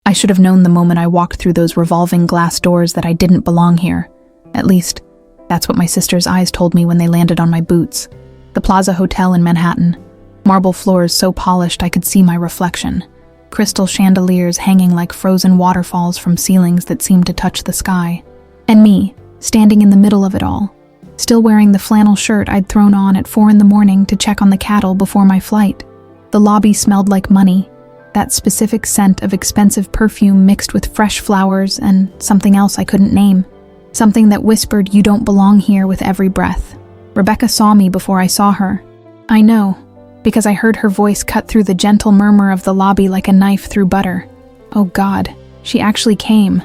I should have known the moment I walked through those revolving glass doors that I didn't belong here. At least, that's what my sister's eyes told me when they landed on my boots. The Plaza Hotel in Manhattan. Marble floors so polished I could see my reflection. Crystal chandeliers hanging like frozen waterfalls from ceilings that seemed to touch the sky. And me, standing in the middle of it all, still wearing the flannel shirt I'd thrown on at 4 a.m. to check on the cattle before my flight. The lobby smelled like money, that specific scent of expensive perfume mixed with fresh flowers and something else I couldn't name. Something that whispered, "You don't belong here," with every breath. Rebecca saw me before I saw her. I know, because I heard her voice cut through the gentle murmur of the lobby like a knife through butter. Oh God, she actually came.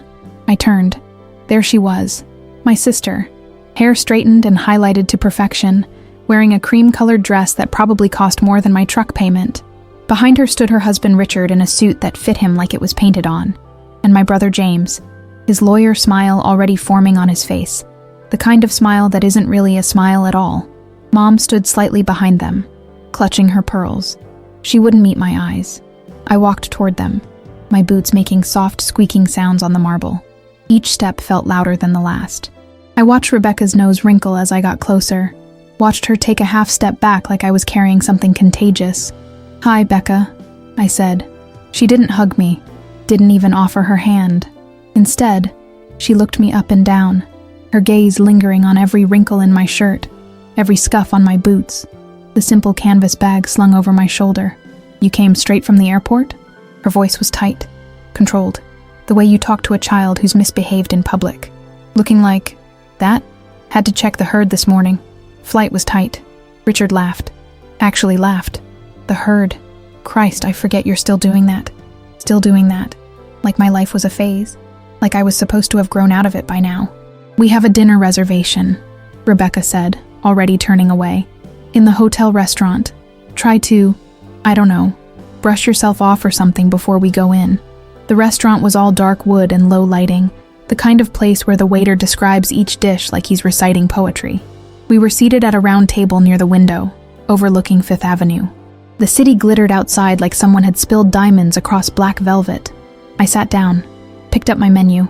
I turned. There she was, my sister, hair straightened and highlighted to perfection, wearing a cream-colored dress that probably cost more than my truck payment. Behind her stood her husband Richard in a suit that fit him like it was painted on, and my brother James, his lawyer smile already forming on his face, the kind of smile that isn't really a smile at all. Mom stood slightly behind them, clutching her pearls. She wouldn't meet my eyes. I walked toward them, my boots making soft squeaking sounds on the marble. Each step felt louder than the last. I watched Rebecca's nose wrinkle as I got closer, watched her take a half step back like I was carrying something contagious. "Hi, Becca," I said. She didn't hug me, didn't even offer her hand. Instead, she looked me up and down, her gaze lingering on every wrinkle in my shirt, every scuff on my boots, the simple canvas bag slung over my shoulder. "You came straight from the airport?" Her voice was tight, controlled, the way you talk to a child who's misbehaved in public. "Looking like that? Had to check the herd this morning. Flight was tight." Richard laughed. Actually laughed. "The herd. Christ, I forget you're still doing that. Still doing that. Like my life was a phase. Like I was supposed to have grown out of it by now." "We have a dinner reservation," Rebecca said, already turning away. "In the hotel restaurant. Try to, I don't know, brush yourself off or something before we go in." The restaurant was all dark wood and low lighting, the kind of place where the waiter describes each dish like he's reciting poetry. We were seated at a round table near the window, overlooking Fifth Avenue. The city glittered outside like someone had spilled diamonds across black velvet. I sat down, picked up my menu,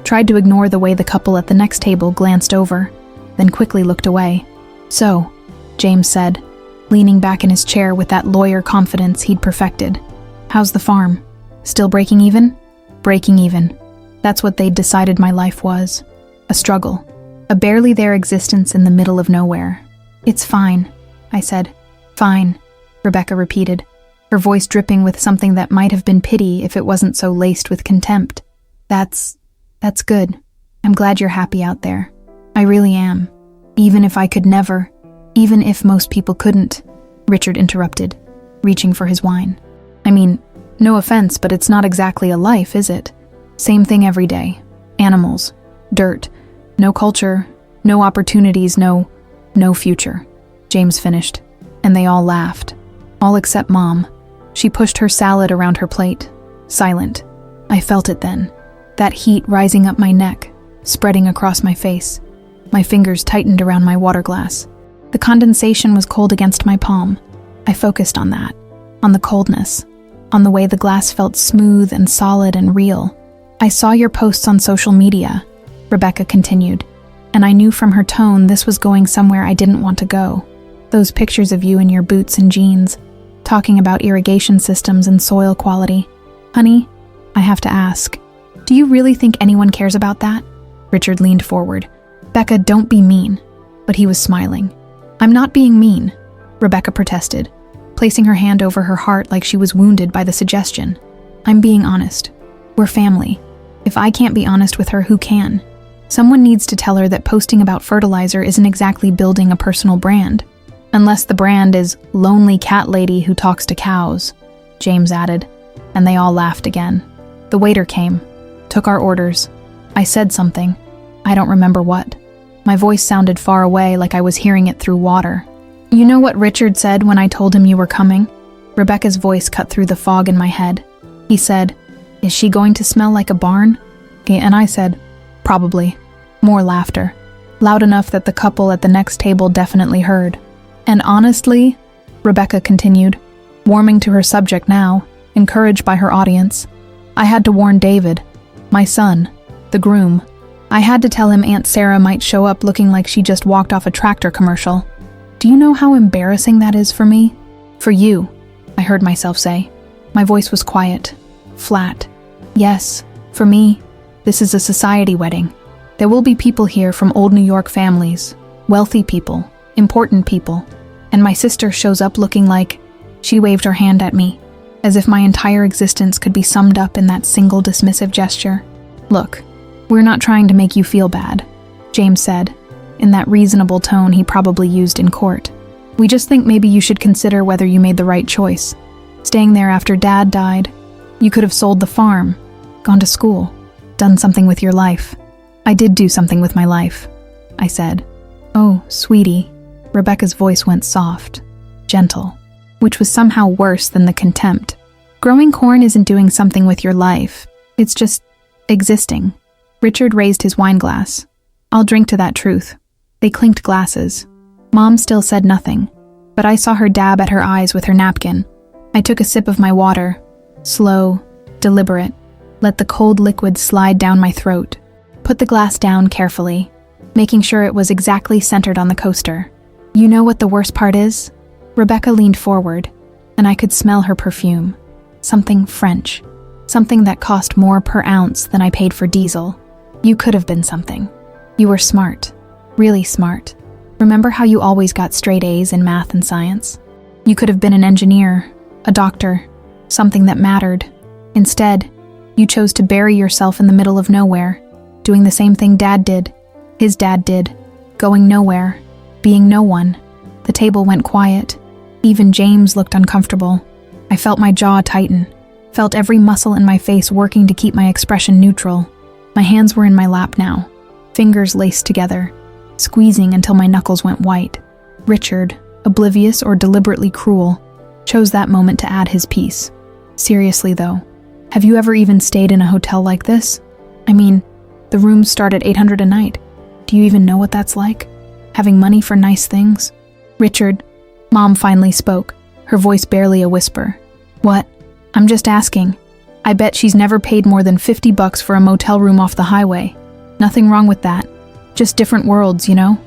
tried to ignore the way the couple at the next table glanced over, then quickly looked away. "So," James said, leaning back in his chair with that lawyer confidence he'd perfected. "How's the farm? Still breaking even?" Breaking even. That's what they'd decided my life was. A struggle. A barely there existence in the middle of nowhere. "It's fine," I said. "Fine," Rebecca repeated, her voice dripping with something that might have been pity if it wasn't so laced with contempt. That's good. I'm glad you're happy out there. I really am. Even if I could never, even if most people couldn't," Richard interrupted, reaching for his wine. "I mean, no offense, but it's not exactly a life, is it? Same thing every day. Animals, dirt, no culture, no opportunities, no future," James finished, and they all laughed. All except Mom. She pushed her salad around her plate, silent. I felt it then, that heat rising up my neck, spreading across my face. My fingers tightened around my water glass. The condensation was cold against my palm. I focused on that, on the coldness, on the way the glass felt smooth and solid and real. "I saw your posts on social media," Rebecca continued, and I knew from her tone this was going somewhere I didn't want to go. "Those pictures of you in your boots and jeans, talking about irrigation systems and soil quality. Honey, I have to ask, do you really think anyone cares about that?" Richard leaned forward. "Becca, don't be mean." But he was smiling. "I'm not being mean," Rebecca protested, placing her hand over her heart like she was wounded by the suggestion. "I'm being honest. We're family. If I can't be honest with her, who can? Someone needs to tell her that posting about fertilizer isn't exactly building a personal brand. Unless the brand is lonely cat lady who talks to cows," James added, and they all laughed again. The waiter came, took our orders. I said something. I don't remember what. My voice sounded far away like I was hearing it through water. "You know what Richard said when I told him you were coming?" Rebecca's voice cut through the fog in my head. He said, "Is she going to smell like a barn?" And I said, "Probably." More laughter, loud enough that the couple at the next table definitely heard. "And honestly," Rebecca continued, warming to her subject now, encouraged by her audience, I had to warn David, my son, the groom. I had to tell him Aunt Sarah might show up looking like she just walked off a tractor commercial. Do you know how embarrassing that is for me? For you, I heard myself say. My voice was quiet, flat. Yes, for me, this is a society wedding. There will be people here from old New York families, wealthy people, important people, and my sister shows up looking like... She waved her hand at me, as if my entire existence could be summed up in that single dismissive gesture. Look, we're not trying to make you feel bad, James said, in that reasonable tone he probably used in court. We just think maybe you should consider whether you made the right choice. Staying there after Dad died, you could have sold the farm, gone to school, done something with your life. I did do something with my life, I said. Oh, sweetie. Rebecca's voice went soft, gentle, which was somehow worse than the contempt. Growing corn isn't doing something with your life. It's just existing. Richard raised his wine glass. I'll drink to that truth. They clinked glasses. Mom still said nothing, but I saw her dab at her eyes with her napkin. I took a sip of my water, slow, deliberate, let the cold liquid slide down my throat, put the glass down carefully, making sure it was exactly centered on the coaster. You know what the worst part is? Rebecca leaned forward, and I could smell her perfume. Something French. Something that cost more per ounce than I paid for diesel. You could have been something. You were smart. Really smart. Remember how you always got straight A's in math and science? You could have been an engineer, a doctor, something that mattered. Instead, you chose to bury yourself in the middle of nowhere, doing the same thing Dad did, his dad did, going nowhere, being no one. The table went quiet. Even James looked uncomfortable. I felt my jaw tighten, felt every muscle in my face working to keep my expression neutral. My hands were in my lap now, fingers laced together, squeezing until my knuckles went white. Richard, oblivious or deliberately cruel, chose that moment to add his piece. Seriously though, have you ever even stayed in a hotel like this? I mean, the rooms start at $800 a night. Do you even know what that's like? Having money for nice things? Richard, Mom finally spoke, her voice barely a whisper. What? I'm just asking. I bet she's never paid more than $50 for a motel room off the highway. Nothing wrong with that. Just different worlds, you know?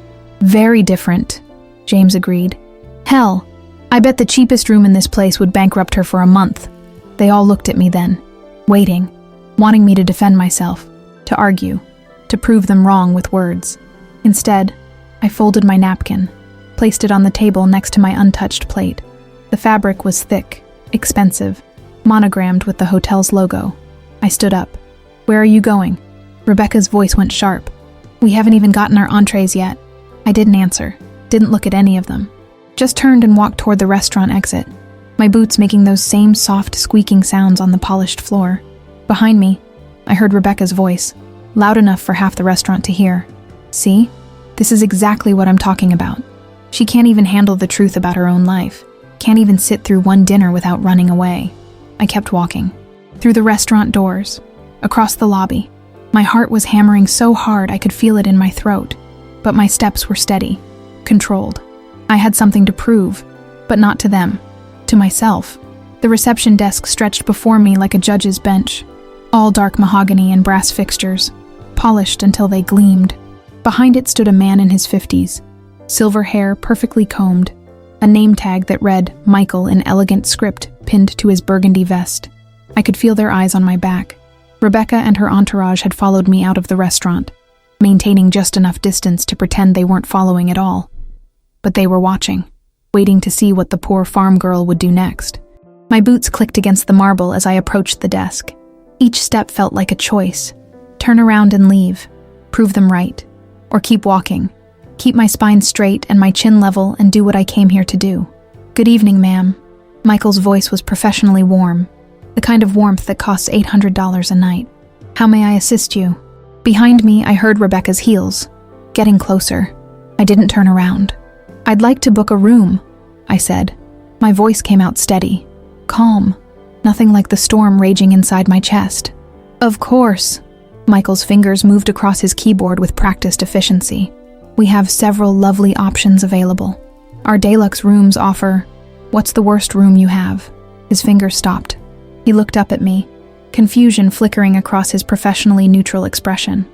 Very different, James agreed. Hell, I bet the cheapest room in this place would bankrupt her for a month. They all looked at me then, waiting, wanting me to defend myself, to argue, to prove them wrong with words. Instead, I folded my napkin, placed it on the table next to my untouched plate. The fabric was thick, expensive, monogrammed with the hotel's logo. I stood up. Where are you going? Rebecca's voice went sharp. We haven't even gotten our entrees yet. I didn't answer, didn't look at any of them. Just turned and walked toward the restaurant exit, my boots making those same soft squeaking sounds on the polished floor. Behind me, I heard Rebecca's voice, loud enough for half the restaurant to hear. See? This is exactly what I'm talking about. She can't even handle the truth about her own life. Can't even sit through one dinner without running away. I kept walking. Through the restaurant doors. Across the lobby. My heart was hammering so hard I could feel it in my throat. But my steps were steady. Controlled. I had something to prove. But not to them. To myself. The reception desk stretched before me like a judge's bench. All dark mahogany and brass fixtures. Polished until they gleamed. Behind it stood a man in his 50s. Silver hair perfectly combed. A name tag that read Michael in elegant script pinned to his burgundy vest. I could feel their eyes on my back. Rebecca and her entourage had followed me out of the restaurant, maintaining just enough distance to pretend they weren't following at all. But they were watching, waiting to see what the poor farm girl would do next. My boots clicked against the marble as I approached the desk. Each step felt like a choice. Turn around and leave. Prove them right. Or keep walking. Keep my spine straight and my chin level and do what I came here to do. Good evening, ma'am. Michael's voice was professionally warm, the kind of warmth that costs $800 a night. How may I assist you? Behind me, I heard Rebecca's heels, getting closer. I didn't turn around. I'd like to book a room, I said. My voice came out steady, calm, nothing like the storm raging inside my chest. Of course. Michael's fingers moved across his keyboard with practiced efficiency. We have several lovely options available. Our deluxe rooms offer... What's the worst room you have? His fingers stopped. He looked up at me, confusion flickering across his professionally neutral expression.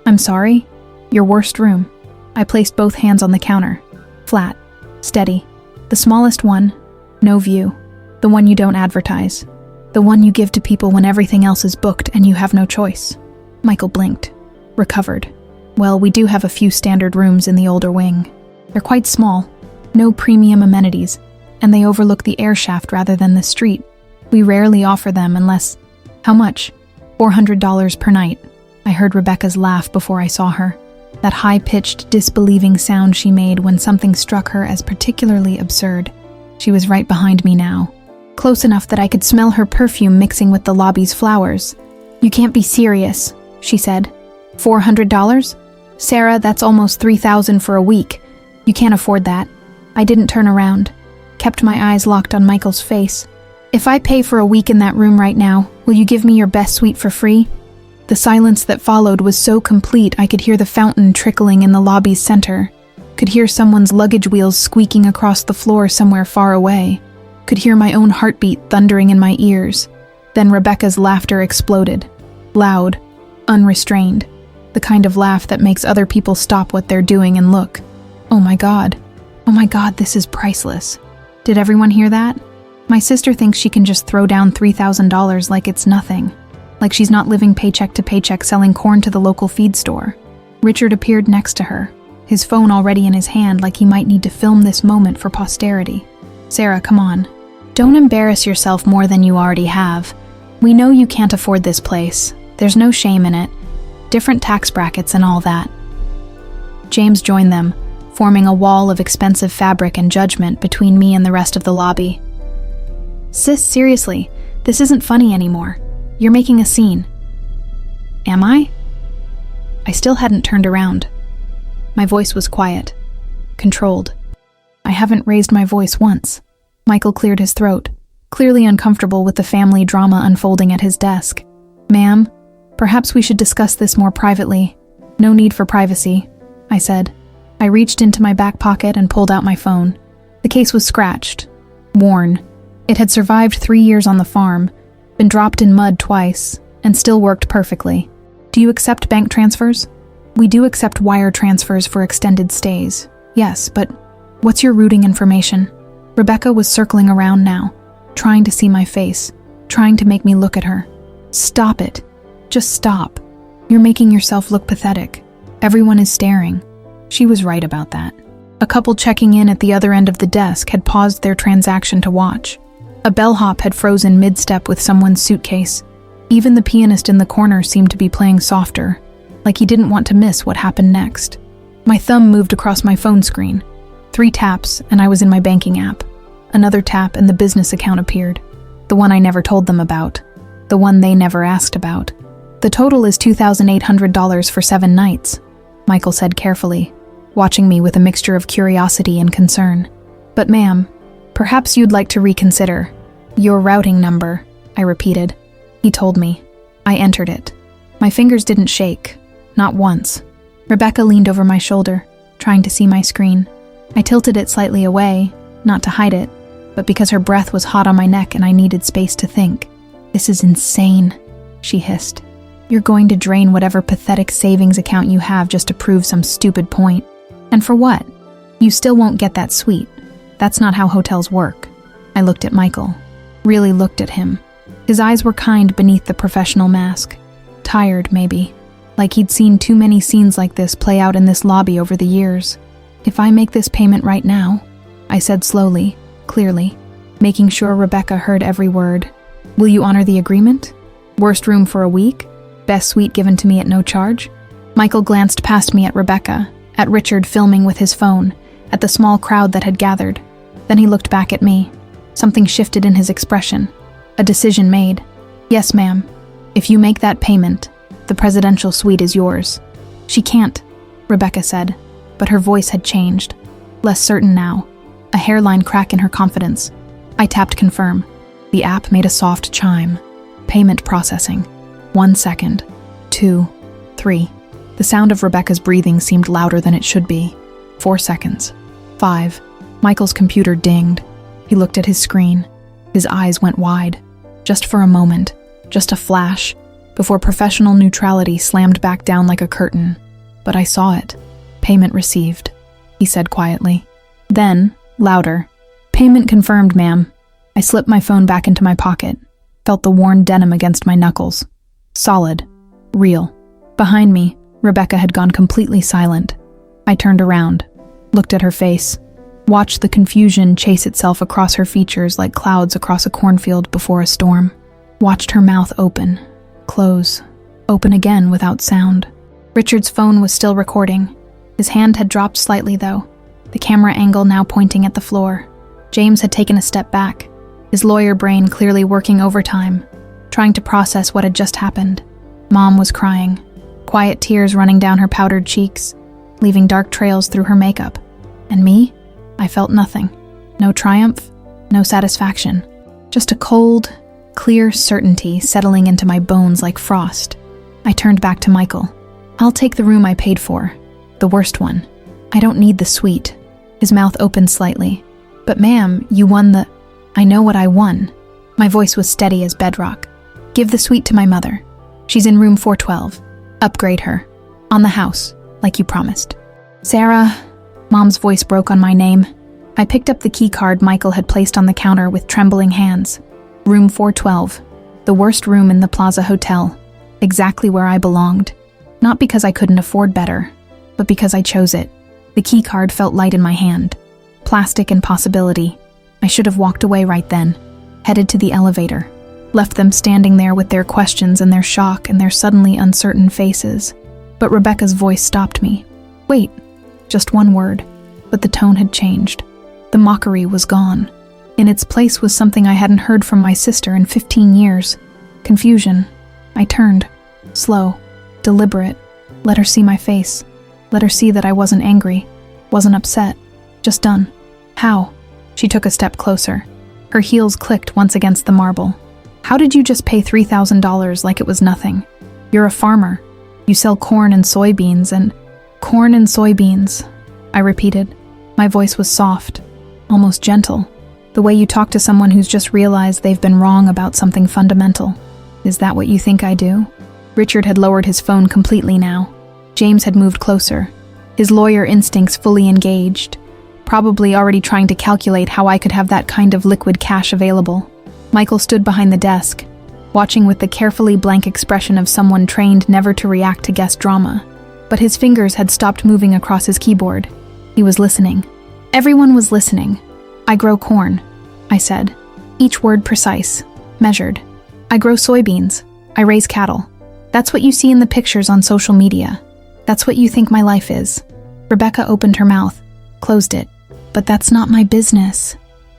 "I'm sorry? Your worst room." I placed both hands on the counter. Flat. Steady. The smallest one. No view. The one you don't advertise. The one you give to people when everything else is booked and you have no choice. Michael blinked. Recovered. "Well, we do have a few standard rooms in the older wing. They're quite small. No premium amenities. And they overlook the air shaft rather than the street. We rarely offer them unless..." "How much?" $400 per night. I heard Rebecca's laugh before I saw her. That high-pitched, disbelieving sound she made when something struck her as particularly absurd. She was right behind me now, close enough that I could smell her perfume mixing with the lobby's flowers. "You can't be serious," she said. $400? Sarah, that's almost $3,000 for a week. You can't afford that." I didn't turn around, kept my eyes locked on Michael's face. "If I pay for a week in that room right now, will you give me your best suite for free?" The silence that followed was so complete I could hear the fountain trickling in the lobby's center, could hear someone's luggage wheels squeaking across the floor somewhere far away, could hear my own heartbeat thundering in my ears. Then Rebecca's laughter exploded. Loud, unrestrained, the kind of laugh that makes other people stop what they're doing and look. Oh my God, this is priceless. Did everyone hear that? My sister thinks she can just throw down $3,000 like it's nothing. Like she's not living paycheck to paycheck selling corn to the local feed store. Richard appeared next to her, his phone already in his hand like he might need to film this moment for posterity. "Sarah, come on. Don't embarrass yourself more than you already have. We know you can't afford this place. There's no shame in it. Different tax brackets and all that." James joined them, forming a wall of expensive fabric and judgment between me and the rest of the lobby. "Sis, seriously, this isn't funny anymore. You're making a scene." "Am I?" I still hadn't turned around. My voice was quiet, controlled. I haven't raised my voice once. Michael cleared his throat, clearly uncomfortable with the family drama unfolding at his desk. "Ma'am, perhaps we should discuss this more privately. No need for privacy," I said. I reached into my back pocket and pulled out my phone. The case was scratched, worn. It had survived 3 years on the farm, been dropped in mud twice, and still worked perfectly. "Do you accept bank transfers?" "We do accept wire transfers for extended stays. Yes, but what's your routing information?" Rebecca was circling around now, trying to see my face, trying to make me look at her. "Stop it. Just stop. You're making yourself look pathetic. Everyone is staring." She was right about that. A couple checking in at the other end of the desk had paused their transaction to watch. A bellhop had frozen mid-step with someone's suitcase. Even the pianist in the corner seemed to be playing softer, like he didn't want to miss what happened next. My thumb moved across my phone screen. 3 taps, and I was in my banking app. Another tap, and the business account appeared. The one I never told them about. The one they never asked about. "The total is $2,800 for 7 nights, Michael said carefully, watching me with a mixture of curiosity and concern. "But ma'am, perhaps you'd like to reconsider. Your routing number," I repeated. He told me. I entered it. My fingers didn't shake. Not once. Rebecca leaned over my shoulder, trying to see my screen. I tilted it slightly away, not to hide it, but because her breath was hot on my neck and I needed space to think. "This is insane," she hissed. "You're going to drain whatever pathetic savings account you have just to prove some stupid point. And for what? You still won't get that suite. That's not how hotels work." I looked at Michael. Really looked at him. His eyes were kind beneath the professional mask. Tired, maybe. Like he'd seen too many scenes like this play out in this lobby over the years. "If I make this payment right now," I said slowly, clearly, making sure Rebecca heard every word, "will you honor the agreement? Worst room for a week? Best suite given to me at no charge?" Michael glanced past me at Rebecca, at Richard filming with his phone, at the small crowd that had gathered. Then he looked back at me. Something shifted in his expression. A decision made. "Yes, ma'am. If you make that payment, the presidential suite is yours." "She can't," Rebecca said, but her voice had changed. Less certain now. A hairline crack in her confidence. I tapped confirm. The app made a soft chime. Payment processing. 1 second. 2. 3. The sound of Rebecca's breathing seemed louder than it should be. 4 seconds. 5. Michael's computer dinged. He looked at his screen. His eyes went wide. Just for a moment. just a flash, before professional neutrality slammed back down like a curtain. But I saw it. "Payment received," he said quietly. Then, louder, "Payment confirmed, ma'am." I slipped my phone back into my pocket, felt the worn denim against my knuckles. Solid. Real. Behind me, Rebecca had gone completely silent. I turned around, looked at her face, watched the confusion chase itself across her features like clouds across a cornfield before a storm. Watched her mouth open, close, open again without sound. Richard's phone was still recording. His hand had dropped slightly though, the camera angle now pointing at the floor. James had taken a step back, his lawyer brain clearly working overtime, trying to process what had just happened. Mom was crying, quiet tears running down her powdered cheeks, leaving dark trails through her makeup. And me? I felt nothing. No triumph, no satisfaction. Just a cold, clear certainty settling into my bones like frost. I turned back to Michael. "I'll take the room I paid for. The worst one. I don't need the suite." His mouth opened slightly. "But ma'am, you won the—" "I know what I won." My voice was steady as bedrock. "Give the suite to my mother. She's in room 412. Upgrade her. On the house, like you promised." "Sarah," Mom's voice broke on my name. I picked up the key card Michael had placed on the counter with trembling hands. Room 412. The worst room in the Plaza Hotel. Exactly where I belonged. Not because I couldn't afford better, but because I chose it. The key card felt light in my hand. Plastic and possibility. I should have walked away right then. Headed to the elevator. Left them standing there with their questions and their shock and their suddenly uncertain faces. But Rebecca's voice stopped me. "Wait." Just one word, but the tone had changed. The mockery was gone. In its place was something I hadn't heard from my sister in 15 years. Confusion. I turned. Slow. Deliberate. Let her see my face. Let her see that I wasn't angry. Wasn't upset. Just done. "How?" She took a step closer. Her heels clicked once against the marble. "How did you just pay $3,000 like it was nothing? You're a farmer. You sell corn and soybeans and—" "Corn and soybeans," I repeated. My voice was soft, almost gentle, the way you talk to someone who's just realized they've been wrong about something fundamental. "Is that what you think I do?" Richard had lowered his phone completely now. James had moved closer, his lawyer instincts fully engaged, probably already trying to calculate how I could have that kind of liquid cash available. Michael stood behind the desk, watching with the carefully blank expression of someone trained never to react to guest drama. But his fingers had stopped moving across his keyboard. He was listening. Everyone was listening. "I grow corn," I said, each word precise, measured. "I grow soybeans. I raise cattle. That's what you see in the pictures on social media. That's what you think my life is." Rebecca opened her mouth, closed it. "But that's not my business."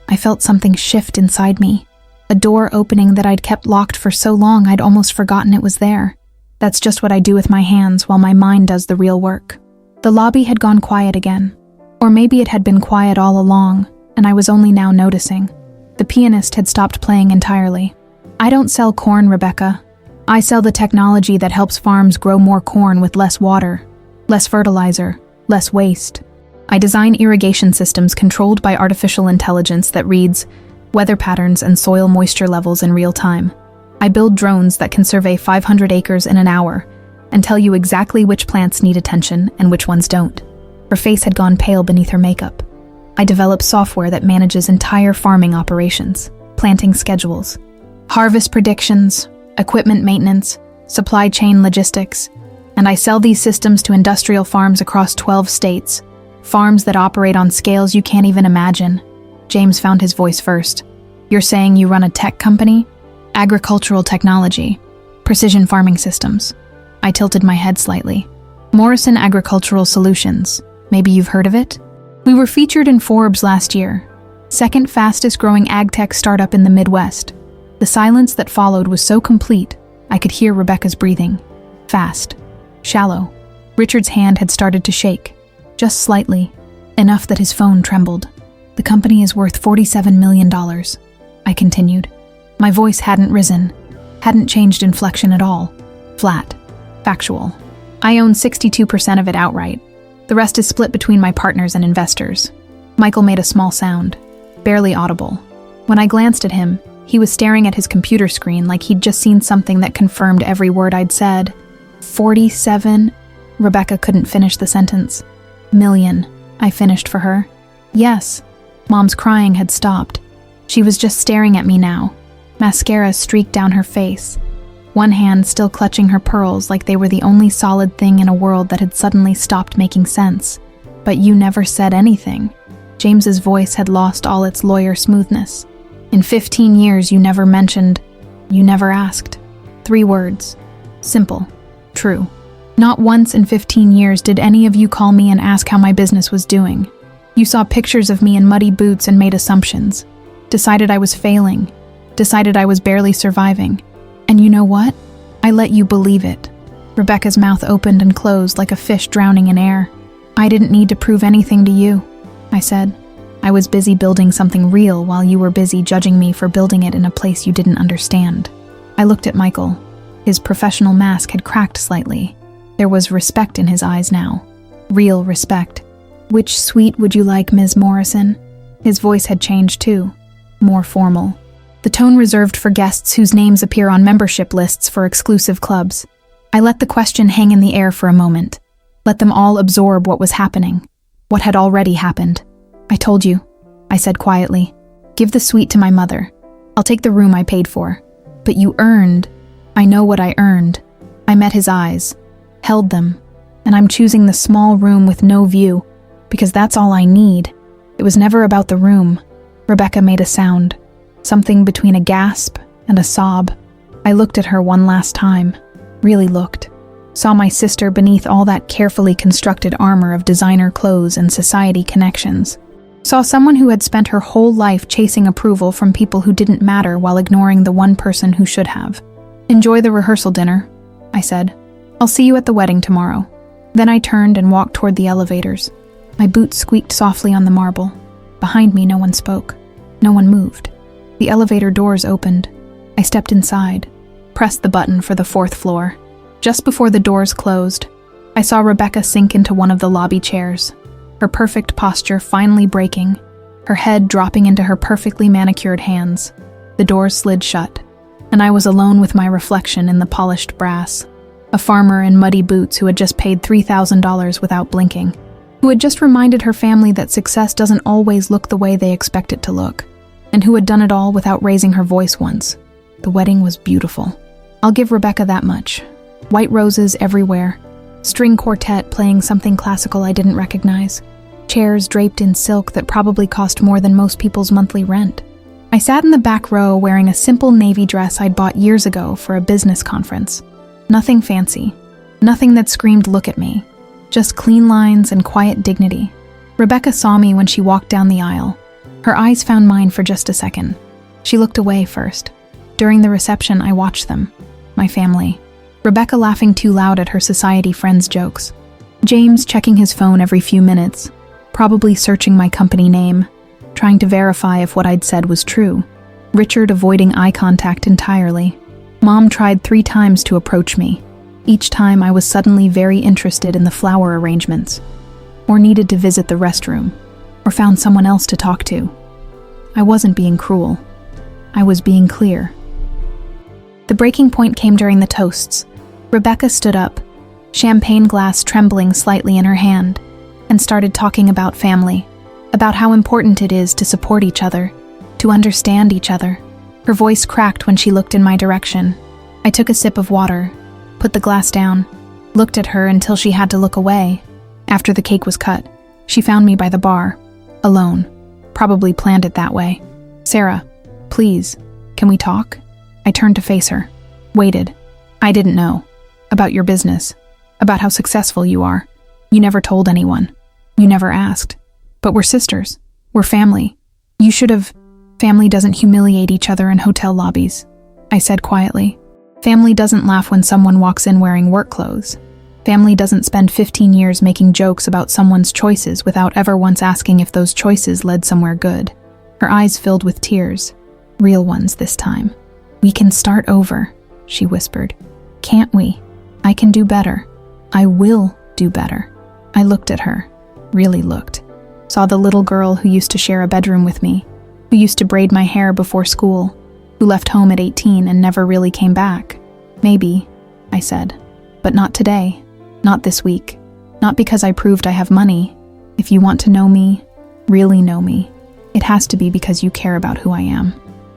I felt something shift inside me. A door opening that I'd kept locked for so long I'd almost forgotten it was there. That's just what I do with my hands while my mind does the real work. The lobby had gone quiet again. Or maybe it had been quiet all along, and I was only now noticing. The pianist had stopped playing entirely. "I don't sell corn, Rebecca. I sell the technology that helps farms grow more corn with less water, less fertilizer, less waste. I design irrigation systems controlled by artificial intelligence that reads weather patterns and soil moisture levels in real time. I build drones that can survey 500 acres in an hour and tell you exactly which plants need attention and which ones don't." Her face had gone pale beneath her makeup. "I develop software that manages entire farming operations, planting schedules, harvest predictions, equipment maintenance, supply chain logistics, and I sell these systems to industrial farms across 12 states, farms that operate on scales you can't even imagine." James found his voice first. "You're saying you run a tech company? Agricultural technology, precision farming systems." I tilted my head slightly. "Morrison Agricultural Solutions. Maybe you've heard of it? We were featured in Forbes last year. Second fastest growing ag tech startup in the Midwest." The silence that followed was so complete, I could hear Rebecca's breathing. Fast. Shallow. Richard's hand had started to shake. Just slightly. Enough that his phone trembled. "The company is worth $47 million, I continued. My voice hadn't risen, hadn't changed inflection at all. Flat. Factual. I own 62% of it outright. The rest is split between my partners and investors." Michael made a small sound, barely audible. When I glanced at him, He was staring at his computer screen like he'd just seen something that confirmed every word I'd said. 47? Rebecca couldn't finish the sentence. Million, I finished for her. Yes. Mom's crying had stopped. She was just staring at me now. Mascara streaked down her face. One hand still clutching her pearls like they were the only solid thing in a world that had suddenly stopped making sense. But you never said anything. James's voice had lost all its lawyer smoothness. In 15 years you never mentioned, you never asked. 3 words. Simple. True. Not once in 15 years did any of you call me and ask how my business was doing. You saw pictures of me in muddy boots and made assumptions. Decided I was failing. Decided I was barely surviving. And you know what? I let you believe it. Rebecca's mouth opened and closed like a fish drowning in air. I didn't need to prove anything to you, I said. I was busy building something real while you were busy judging me for building it in a place you didn't understand. I looked at Michael. His professional mask had cracked slightly. There was respect in his eyes now. Real respect. Which suite would you like, Ms. Morrison? His voice had changed too. More formal. The tone reserved for guests whose names appear on membership lists for exclusive clubs. I let the question hang in the air for a moment. Let them all absorb what was happening. What had already happened. I told you, I said quietly. Give the suite to my mother. I'll take the room I paid for. But you earned. I know what I earned. I met his eyes. Held them. And I'm choosing the small room with no view, because that's all I need. It was never about the room. Rebecca made a sound. Something between a gasp and a sob. I looked at her one last time. Really looked. Saw my sister beneath all that carefully constructed armor of designer clothes and society connections. Saw someone who had spent her whole life chasing approval from people who didn't matter while ignoring the one person who should have. Enjoy the rehearsal dinner, I said. I'll see you at the wedding tomorrow. Then I turned and walked toward the elevators. My boots squeaked softly on the marble. Behind me, no one spoke. No one moved. The elevator doors opened. I stepped inside, pressed the button for the 4th floor. Just before the doors closed, I saw Rebecca sink into one of the lobby chairs, her perfect posture finally breaking, her head dropping into her perfectly manicured hands. The doors slid shut, and I was alone with my reflection in the polished brass. A farmer in muddy boots who had just paid $3,000 without blinking, who had just reminded her family that success doesn't always look the way they expect it to look, and who had done it all without raising her voice once. The wedding was beautiful. I'll give Rebecca that much. White roses everywhere. String quartet playing something classical I didn't recognize. Chairs draped in silk that probably cost more than most people's monthly rent. I sat in the back row wearing a simple navy dress I'd bought years ago for a business conference. Nothing fancy. Nothing that screamed look at me. Just clean lines and quiet dignity. Rebecca saw me when she walked down the aisle. Her eyes found mine for just a second. She looked away first. During the reception, I watched them. My family. Rebecca laughing too loud at her society friends' jokes. James checking his phone every few minutes, probably searching my company name, trying to verify if what I'd said was true. Richard avoiding eye contact entirely. Mom tried 3 times to approach me. Each time I was suddenly very interested in the flower arrangements, or needed to visit the restroom, or found someone else to talk to. I wasn't being cruel. I was being clear. The breaking point came during the toasts. Rebecca stood up, champagne glass trembling slightly in her hand, and started talking about family, about how important it is to support each other, to understand each other. Her voice cracked when she looked in my direction. I took a sip of water, put the glass down, looked at her until she had to look away. After the cake was cut, she found me by the bar, alone. Probably planned it that way. Sarah, please, can we talk? I turned to face her. Waited. I didn't know. About your business. About how successful you are. You never told anyone. You never asked. But we're sisters. We're family. You should have... Family doesn't humiliate each other in hotel lobbies, I said quietly. Family doesn't laugh when someone walks in wearing work clothes. Family doesn't spend 15 years making jokes about someone's choices without ever once asking if those choices led somewhere good. Her eyes filled with tears. Real ones this time. We can start over, she whispered. Can't we? I can do better. I will do better. I looked at her. Really looked. Saw the little girl who used to share a bedroom with me, who used to braid my hair before school, who left home at 18 and never really came back. Maybe, I said, but not today, not this week, not because I proved I have money. If you want to know me, really know me, it has to be because you care about who I am,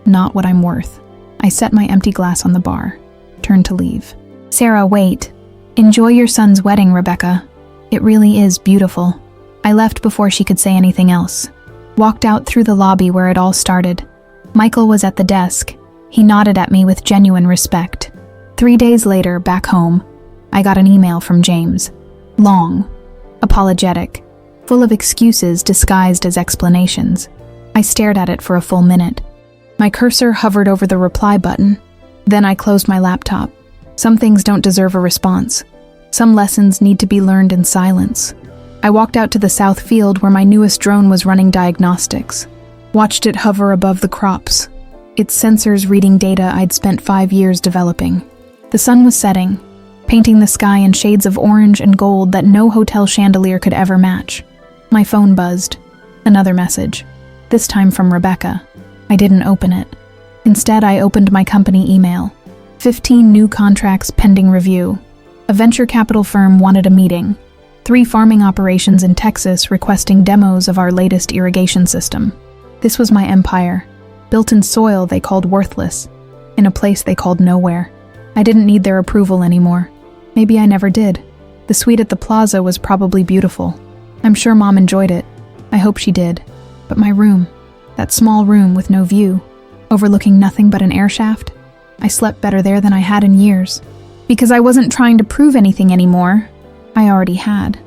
not what I'm worth. I set my empty glass on the bar, turned to leave. Sarah, wait. Enjoy your son's wedding, Rebecca. It really is beautiful. I left before she could say anything else. Walked out through the lobby where it all started. Michael was at the desk. He nodded at me with genuine respect. 3 days later, back home, I got an email from James. Long, apologetic, full of excuses disguised as explanations. I stared at it for a full minute. My cursor hovered over the reply button. Then I closed my laptop. Some things don't deserve a response. Some lessons need to be learned in silence. I walked out to the south field where my newest drone was running diagnostics. Watched it hover above the crops, its sensors reading data I'd spent 5 years developing. The sun was setting, painting the sky in shades of orange and gold that no hotel chandelier could ever match. My phone buzzed. Another message. This time from Rebecca. I didn't open it. Instead, I opened my company email. 15 new contracts pending review. A venture capital firm wanted a meeting. 3 farming operations in Texas requesting demos of our latest irrigation system. This was my empire, built in soil they called worthless, in a place they called nowhere. I didn't need their approval anymore. Maybe I never did. The suite at the plaza was probably beautiful. I'm sure Mom enjoyed it. I hope she did. But my room, that small room with no view, overlooking nothing but an air shaft, I slept better there than I had in years. Because I wasn't trying to prove anything anymore. I already had.